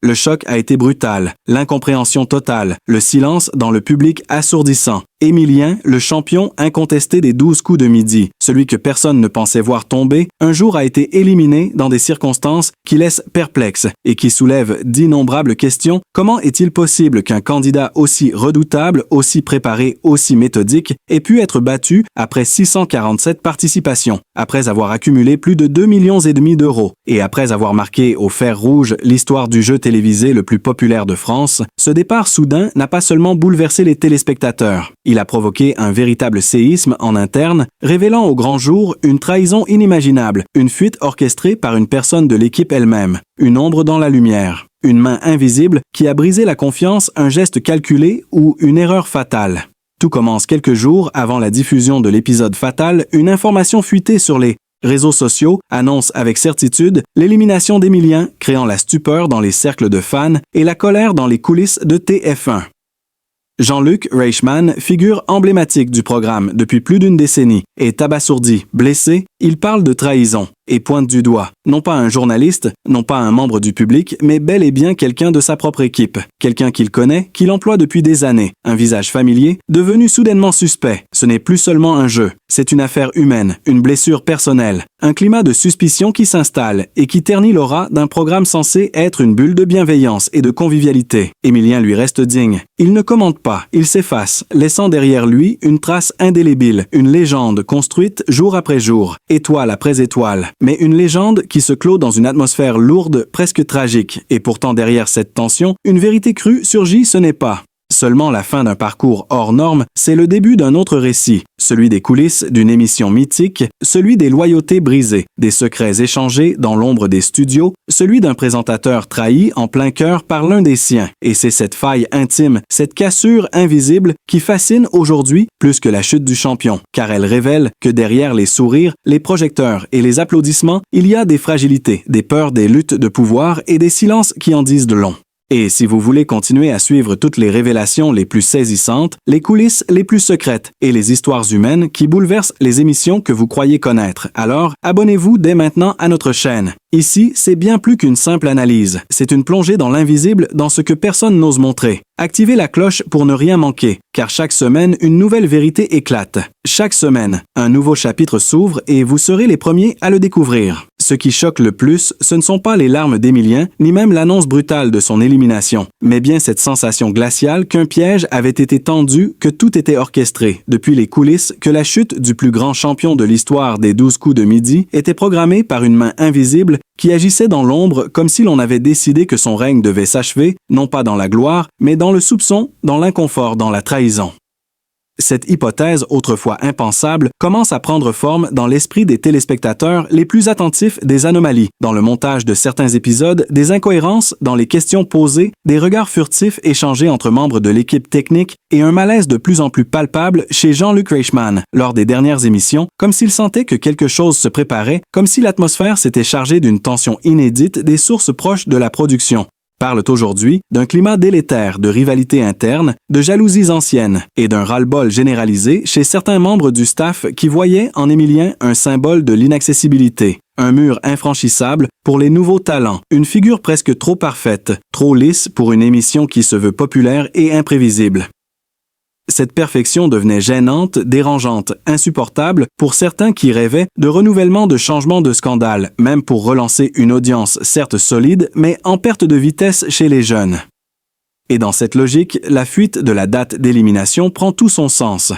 Le choc a été brutal, l'incompréhension totale, le silence dans le public assourdissant. Émilien, le champion incontesté des 12 coups de midi, celui que personne ne pensait voir tomber, un jour a été éliminé dans des circonstances qui laissent perplexe et qui soulèvent d'innombrables questions. Comment est-il possible qu'un candidat aussi redoutable, aussi préparé, aussi méthodique ait pu être battu après 647 participations, après avoir accumulé plus de 2,5 millions d'euros et après avoir marqué au fer rouge l'histoire du jeu télévisé le plus populaire de France? Ce départ soudain n'a pas seulement bouleversé les téléspectateurs. Il a provoqué un véritable séisme en interne, révélant au grand jour une trahison inimaginable, une fuite orchestrée par une personne de l'équipe elle-même, une ombre dans la lumière, une main invisible qui a brisé la confiance, un geste calculé ou une erreur fatale. Tout commence quelques jours avant la diffusion de l'épisode fatal, une information fuitée sur les réseaux sociaux annonce avec certitude l'élimination d'Émilien, créant la stupeur dans les cercles de fans et la colère dans les coulisses de TF1. Jean-Luc Reichmann, figure emblématique du programme depuis plus d'une décennie, est abasourdi, blessé, il parle de trahison et pointe du doigt, non pas un journaliste, non pas un membre du public, mais bel et bien quelqu'un de sa propre équipe, quelqu'un qu'il connaît, qu'il emploie depuis des années, un visage familier, devenu soudainement suspect. Ce n'est plus seulement un jeu, c'est une affaire humaine, une blessure personnelle, un climat de suspicion qui s'installe et qui ternit l'aura d'un programme censé être une bulle de bienveillance et de convivialité. Émilien lui reste digne. Il ne commente pas, il s'efface, laissant derrière lui une trace indélébile, une légende construite jour après jour, étoile après étoile, mais une légende qui se clôt dans une atmosphère lourde, presque tragique. Et pourtant derrière cette tension, une vérité crue surgit, ce n'est pas seulement la fin d'un parcours hors norme, c'est le début d'un autre récit, celui des coulisses d'une émission mythique, celui des loyautés brisées, des secrets échangés dans l'ombre des studios, celui d'un présentateur trahi en plein cœur par l'un des siens. Et c'est cette faille intime, cette cassure invisible qui fascine aujourd'hui plus que la chute du champion, car elle révèle que derrière les sourires, les projecteurs et les applaudissements, il y a des fragilités, des peurs, des luttes de pouvoir et des silences qui en disent de long. Et si vous voulez continuer à suivre toutes les révélations les plus saisissantes, les coulisses les plus secrètes et les histoires humaines qui bouleversent les émissions que vous croyez connaître, alors abonnez-vous dès maintenant à notre chaîne. Ici, c'est bien plus qu'une simple analyse, c'est une plongée dans l'invisible, dans ce que personne n'ose montrer. Activez la cloche pour ne rien manquer, car chaque semaine, une nouvelle vérité éclate. Chaque semaine, un nouveau chapitre s'ouvre et vous serez les premiers à le découvrir. Ce qui choque le plus, ce ne sont pas les larmes d'Émilien, ni même l'annonce brutale de son élimination, mais bien cette sensation glaciale qu'un piège avait été tendu, que tout était orchestré, depuis les coulisses, que la chute du plus grand champion de l'histoire des 12 coups de midi était programmée par une main invisible qui agissait dans l'ombre comme si l'on avait décidé que son règne devait s'achever, non pas dans la gloire, mais dans le soupçon, dans l'inconfort, dans la trahison. Cette hypothèse, autrefois impensable, commence à prendre forme dans l'esprit des téléspectateurs les plus attentifs, des anomalies, dans le montage de certains épisodes, des incohérences dans les questions posées, des regards furtifs échangés entre membres de l'équipe technique et un malaise de plus en plus palpable chez Jean-Luc Reichmann lors des dernières émissions, comme s'il sentait que quelque chose se préparait, comme si l'atmosphère s'était chargée d'une tension inédite des sources proches de la production. Parlent aujourd'hui d'un climat délétère, de rivalité interne, de jalousies anciennes et d'un ras-le-bol généralisé chez certains membres du staff qui voyaient en Émilien un symbole de l'inaccessibilité, un mur infranchissable pour les nouveaux talents, une figure presque trop parfaite, trop lisse pour une émission qui se veut populaire et imprévisible. Cette perfection devenait gênante, dérangeante, insupportable pour certains qui rêvaient de renouvellement, de changement, de scandale, même pour relancer une audience certes solide, mais en perte de vitesse chez les jeunes. Et dans cette logique, la fuite de la date d'élimination prend tout son sens.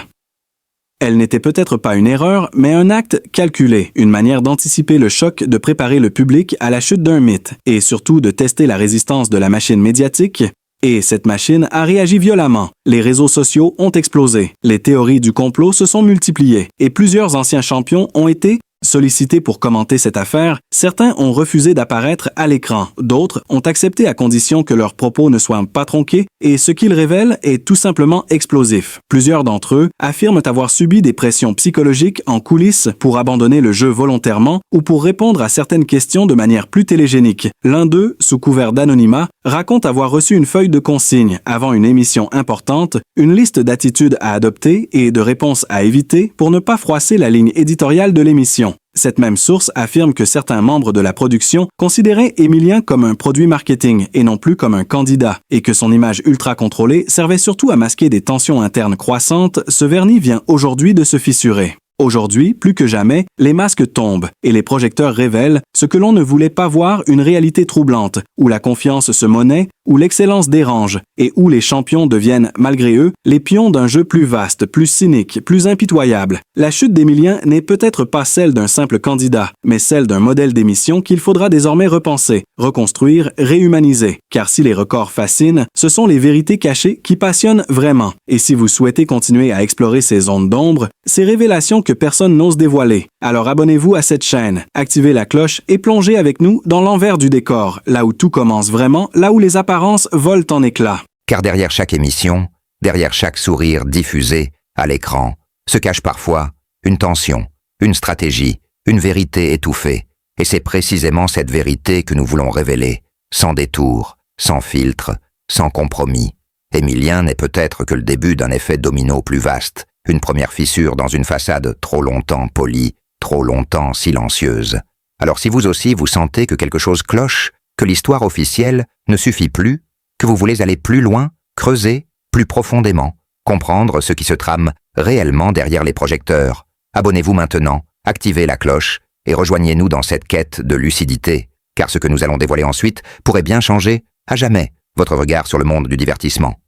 Elle n'était peut-être pas une erreur, mais un acte calculé, une manière d'anticiper le choc, de préparer le public à la chute d'un mythe, et surtout de tester la résistance de la machine médiatique. Et cette machine a réagi violemment. Les réseaux sociaux ont explosé. Les théories du complot se sont multipliées. Et plusieurs anciens champions ont été sollicités pour commenter cette affaire. Certains ont refusé d'apparaître à l'écran. D'autres ont accepté à condition que leurs propos ne soient pas tronqués. Et ce qu'ils révèlent est tout simplement explosif. Plusieurs d'entre eux affirment avoir subi des pressions psychologiques en coulisses pour abandonner le jeu volontairement ou pour répondre à certaines questions de manière plus télégénique. L'un d'eux, sous couvert d'anonymat, raconte avoir reçu une feuille de consignes avant une émission importante, une liste d'attitudes à adopter et de réponses à éviter pour ne pas froisser la ligne éditoriale de l'émission. Cette même source affirme que certains membres de la production considéraient Émilien comme un produit marketing et non plus comme un candidat, et que son image ultra contrôlée servait surtout à masquer des tensions internes croissantes. Ce vernis vient aujourd'hui de se fissurer. Aujourd'hui, plus que jamais, les masques tombent et les projecteurs révèlent ce que l'on ne voulait pas voir, une réalité troublante, où la confiance se monnaie, où l'excellence dérange et où les champions deviennent, malgré eux, les pions d'un jeu plus vaste, plus cynique, plus impitoyable. La chute d'Émilien n'est peut-être pas celle d'un simple candidat, mais celle d'un modèle d'émission qu'il faudra désormais repenser, reconstruire, réhumaniser. Car si les records fascinent, ce sont les vérités cachées qui passionnent vraiment. Et si vous souhaitez continuer à explorer ces zones d'ombre, ces révélations que personne n'ose dévoiler, alors abonnez-vous à cette chaîne, activez la cloche et plongez avec nous dans l'envers du décor, là où tout commence vraiment, là où les apparences volent en éclats. Car derrière chaque émission, derrière chaque sourire diffusé à l'écran, se cache parfois une tension, une stratégie, une vérité étouffée. Et c'est précisément cette vérité que nous voulons révéler, sans détour, sans filtre, sans compromis. Émilien n'est peut-être que le début d'un effet domino plus vaste, une première fissure dans une façade trop longtemps polie, trop longtemps silencieuse. Alors si vous aussi vous sentez que quelque chose cloche, que l'histoire officielle ne suffit plus, que vous voulez aller plus loin, creuser plus profondément, comprendre ce qui se trame réellement derrière les projecteurs, abonnez-vous maintenant, activez la cloche et rejoignez-nous dans cette quête de lucidité, car ce que nous allons dévoiler ensuite pourrait bien changer, à jamais, votre regard sur le monde du divertissement.